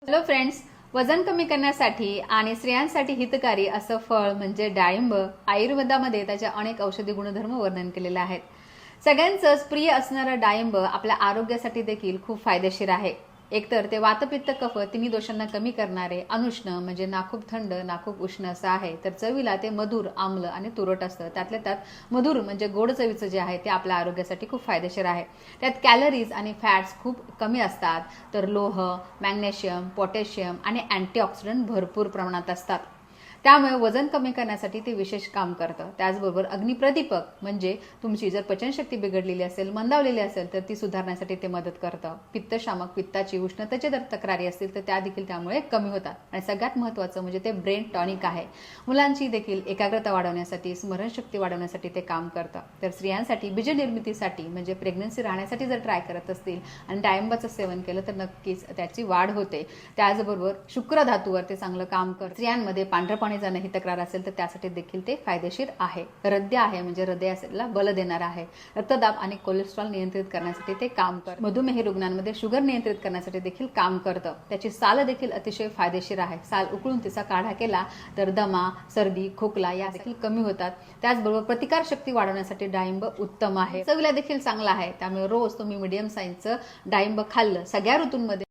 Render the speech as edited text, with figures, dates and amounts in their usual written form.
Hello friends, वजन कमी करण्यासाठी आणि स्त्रियांसाठी हितकारी असं फळ म्हणजे डाळिंब आयुर्वेदामध्ये त्याच्या अनेक औषधी गुणधर्म वर्णन केलेले आहेत. सगळ्यांचंच प्रिय असणारं डाळिंब आपल्या आरोग्यासाठी देखील खूप फायदेशीर आहे. एकतर ते वातपित्त कफ तिन्ही दोषांना कमी करणारे, अनुष्ण म्हणजे ना खूप थंड ना खूप उष्ण असं आहे. तर चवीला ते मधुर, आम्ल आणि तुरट असतं. त्यातल्या त्यात मधुर म्हणजे गोड चवीचं जे आहे ते आपल्या आरोग्यासाठी खूप फायदेशीर आहे. त्यात कॅलरीज आणि फॅट्स खूप कमी असतात. तर लोह, मॅग्नेशियम, पोटॅशियम आणि अँटीऑक्सिडंट भरपूर प्रमाणात असतात. त्यामुळे वजन कमी करण्यासाठी ते विशेष काम करतं. त्याचबरोबर अग्निप्रदीपक म्हणजे तुमची जर पचनशक्ती बिघडलेली असेल, मंदावलेली असेल तर ती सुधारण्यासाठी ते मदत करतं. पित्तशामक, पित्ताची, उष्णतेची जर तक्रारी असतील तर त्या देखील त्यामुळे कमी होतात. आणि सगळ्यात महत्त्वाचं म्हणजे ते ब्रेन टॉनिक आहे. मुलांची देखील एकाग्रता वाढवण्यासाठी, स्मरणशक्ती वाढवण्यासाठी ते काम करतं. तर स्त्रियांसाठी बीजनिर्मितीसाठी म्हणजे प्रेग्नन्सी राहण्यासाठी जर ट्राय करत असतील आणि डाळिंबाचं सेवन केलं तर नक्कीच त्याची वाढ होते. त्याचबरोबर शुक्र धातूवर ते चांगलं काम करतं. स्त्रियांमध्ये पांढरं पाणी जाणं ही तक्रार असेल तर त्यासाठी देखील ते फायदेशीर आहे. हृदय आहे म्हणजे हृदयाला बल देणार आहे. रक्तदाब आणि कोलेस्ट्रॉल नियंत्रित करण्यासाठी ते काम करतं. मधुमेही रुग्णांमध्ये शुगर नियंत्रित करण्यासाठी देखील काम करतं. त्याची साल देखील अतिशय फायदेशीर आहे. साल उकळून तिचा काढा केला तर दमा, सर्दी, खोकला या देखील कमी होतात. त्याचबरोबर प्रतिकार शक्ती वाढवण्यासाठी डाळिंब उत्तम आहे. चवीला देखील चांगला आहे. त्यामुळे रोज तुम्ही मीडियम साईजचं डाळिंब खाल्लं सगळ्या ऋतूंमध्ये